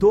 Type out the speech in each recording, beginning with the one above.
2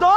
2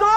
2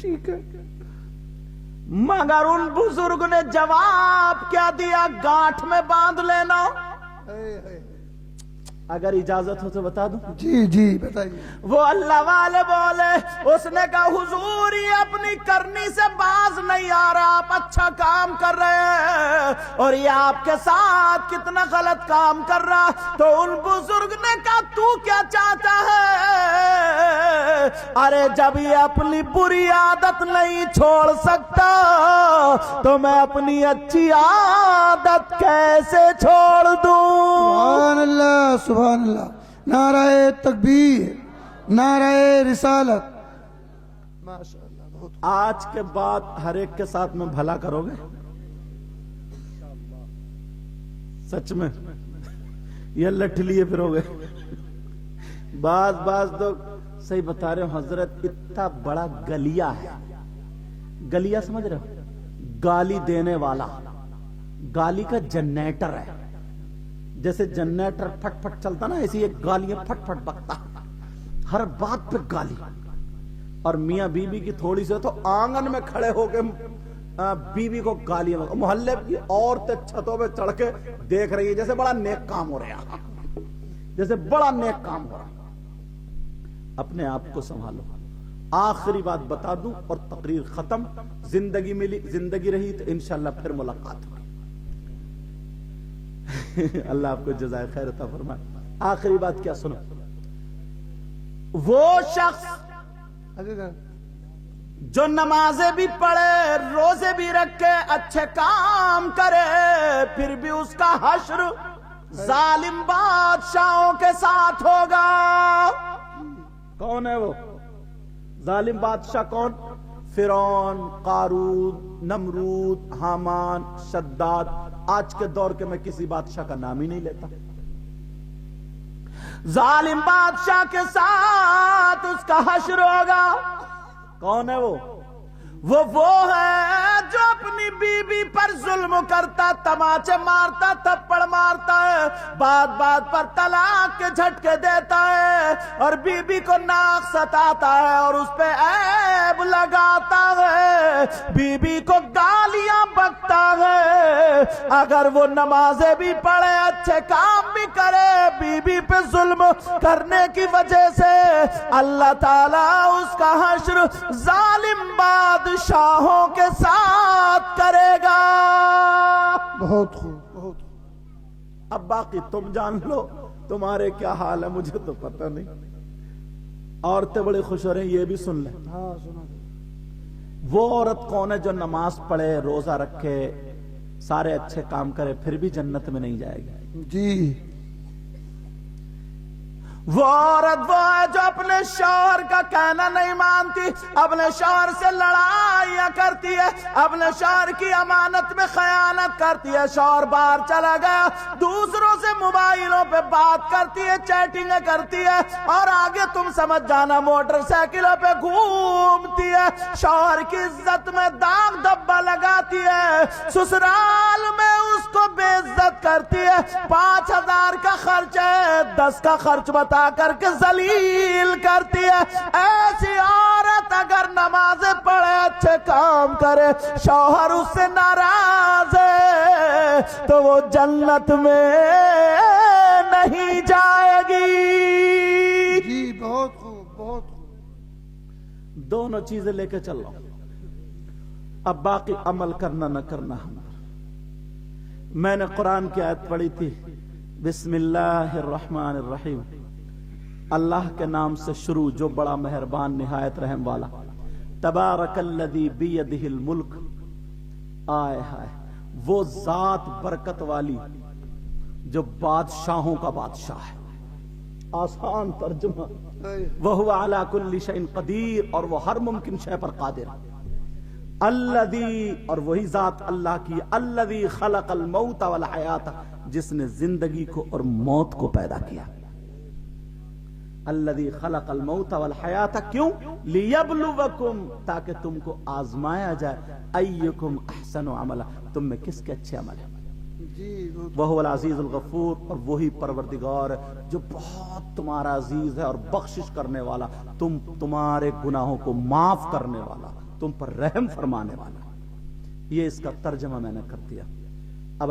ٹھیک ہے. مگر ان بزرگ نے جواب کیا دیا؟ گانٹھ میں باندھ لینا. اگر اجازت ہو تو بتا دوں. جی جی بتائیے. وہ اللہ والے بولے. اس نے کہا حضور یہ اپنی کرنی سے باز نہیں آ رہا، آپ اچھا کام کر رہے ہیں اور یہ آپ کے ساتھ کتنا غلط کام کر رہا. تو ان بزرگ نے کہا تو کیا چاہتا ہے؟ ارے جب یہ اپنی بری عادت نہیں چھوڑ سکتا تو میں اپنی اچھی عادت کیسے چھوڑ دوں؟ سبحان اللہ سبحان اللہ. نعرہ تکبیر، نعرہ رسالت. ماشاء اللہ. بہت آج کے بعد ہر ایک کے ساتھ میں بھلا کرو گے؟ سچ میں یہ لٹ لیے پھرو گے؟ بعض تو صحیح بتا رہے ہو حضرت، اتنا بڑا گلیا ہے. گلیا سمجھ رہے ہو؟ گالی دینے والا، گالی کا جنریٹر ہے. جیسے جنریٹر پھٹ پھٹ چلتا نا، ایسی ایک گالیاں پھٹ پھٹ بکتا، ہر بات پہ گالی. اور میاں بیوی کی تھوڑی سے تو آنگن میں کھڑے ہو کے بیوی کو گالیاں. محلے کی عورتیں چھتوں پہ چڑھ کے دیکھ رہی ہے جیسے بڑا نیک کام ہو رہا، جیسے بڑا نیک کام ہو رہا. اپنے آپ کو سنبھالو. آخری بات بتا دوں اور تقریر ختم. زندگی ملی، زندگی رہی تو انشاءاللہ پھر ملاقات ہوگی. اللہ آپ کو جزائے خیر عطا فرمائے. آخری بات کیا سنو. وہ شخص جو نمازیں بھی پڑھے، روزے بھی رکھے، اچھے کام کرے، پھر بھی اس کا حشر ظالم بادشاہوں کے ساتھ ہوگا. کون ہے وہ ظالم بادشاہ؟ کون؟ فرعون، قارون، نمرود، حامان، شداد. آج کے دور کے میں کسی بادشاہ کا نام ہی نہیں لیتا. ظالم بادشاہ کے ساتھ اس کا حشر ہوگا. کون ہے وہ؟ وہ ہے جو اپنی بیوی پر ظلم کرتا، تماچے مارتا، تھپڑ مارتا ہے، بات بات پر طلاق کے جھٹکے دیتا ہے اور بیوی کو ناک ستاتا ہے اور اس پہ عیب لگاتا ہے، بیوی کو گالیاں بکتا ہے. اگر وہ نمازیں بھی پڑھے، اچھے کام بھی کرے، بیوی پہ ظلم کرنے کی وجہ سے اللہ تعالیٰ اس کا حشر ظالم بادشاہوں کے ساتھ کرے گا. بہت خوب بہت خوب. اب باقی تم جان لو تمہارے کیا حال ہے، مجھے تو پتہ نہیں. عورتیں بڑی خوش ہو رہی ہیں، یہ بھی سن لیں. ہاں سنا. وہ عورت کون ہے جو نماز پڑھے، روزہ رکھے، سارے اچھے کام کرے، پھر بھی جنت میں نہیں جائے گی؟ جی. وہ عورت وہ ہے جو اپنے شوہر کا کہنا نہیں مانتی، اپنے شوہر سے لڑائیاں کرتی ہے، اپنے شوہر کی امانت میں خیانت کرتی ہے. شوہر باہر چلا گیا، دوسروں سے موبائلوں پہ بات کرتی ہے، چیٹنگیں کرتی ہے اور آگے تم سمجھ جانا موٹر سائیکلوں پہ گھومتی ہے. شوہر کی عزت میں داغ دھبا لگاتی ہے، سسرال میں اس کو بے عزت کرتی ہے. 5000 کا خرچ ہے، 10 کا خرچ بتا کر کے ذلیل کرتی ہے. ایسی عورت اگر نمازیں پڑھے، اچھے کام کرے، شوہر اس سے ناراض ہے تو وہ جنت میں نہیں جائے گی. جی بہت خوب بہت خوب. دونوں چیزیں لے کے چل رہا ہوں. اب باقی عمل کرنا نہ کرنا ہمارا. میں نے قرآن کی آیت پڑھی تھی، بسم اللہ الرحمن الرحیم. اللہ کے نام سے شروع جو بڑا مہربان نہایت رحم والا. تبارک الذی بیدہ الملک. آئے ہائے، وہ ذات برکت والی جو بادشاہوں کا بادشاہ ہے. آسان ترجمہ، وہو علی کل شیء قدیر، اور وہ ہر ممکن شے پر قادر. الذی، اور وہی ذات اللہ کی، الذی خلق الموت والحیات، جس نے زندگی کو اور موت کو پیدا کیا. الذی خلق الموت والحیات، کیوں؟ لیبلوکم، تاکہ تم کو آزمایا جائے، ایکم احسن عملا، تم میں کس کے اچھے عمل ہیں. وہو العزیز الغفور، اور وہی پروردگار ہے جو بہت تمہارا عزیز ہے اور بخشش کرنے والا، تمہارے گناہوں کو معاف کرنے والا. تم پر رحم فرمانے والا. یہ اس کا ترجمہ میں نے کر دیا. اب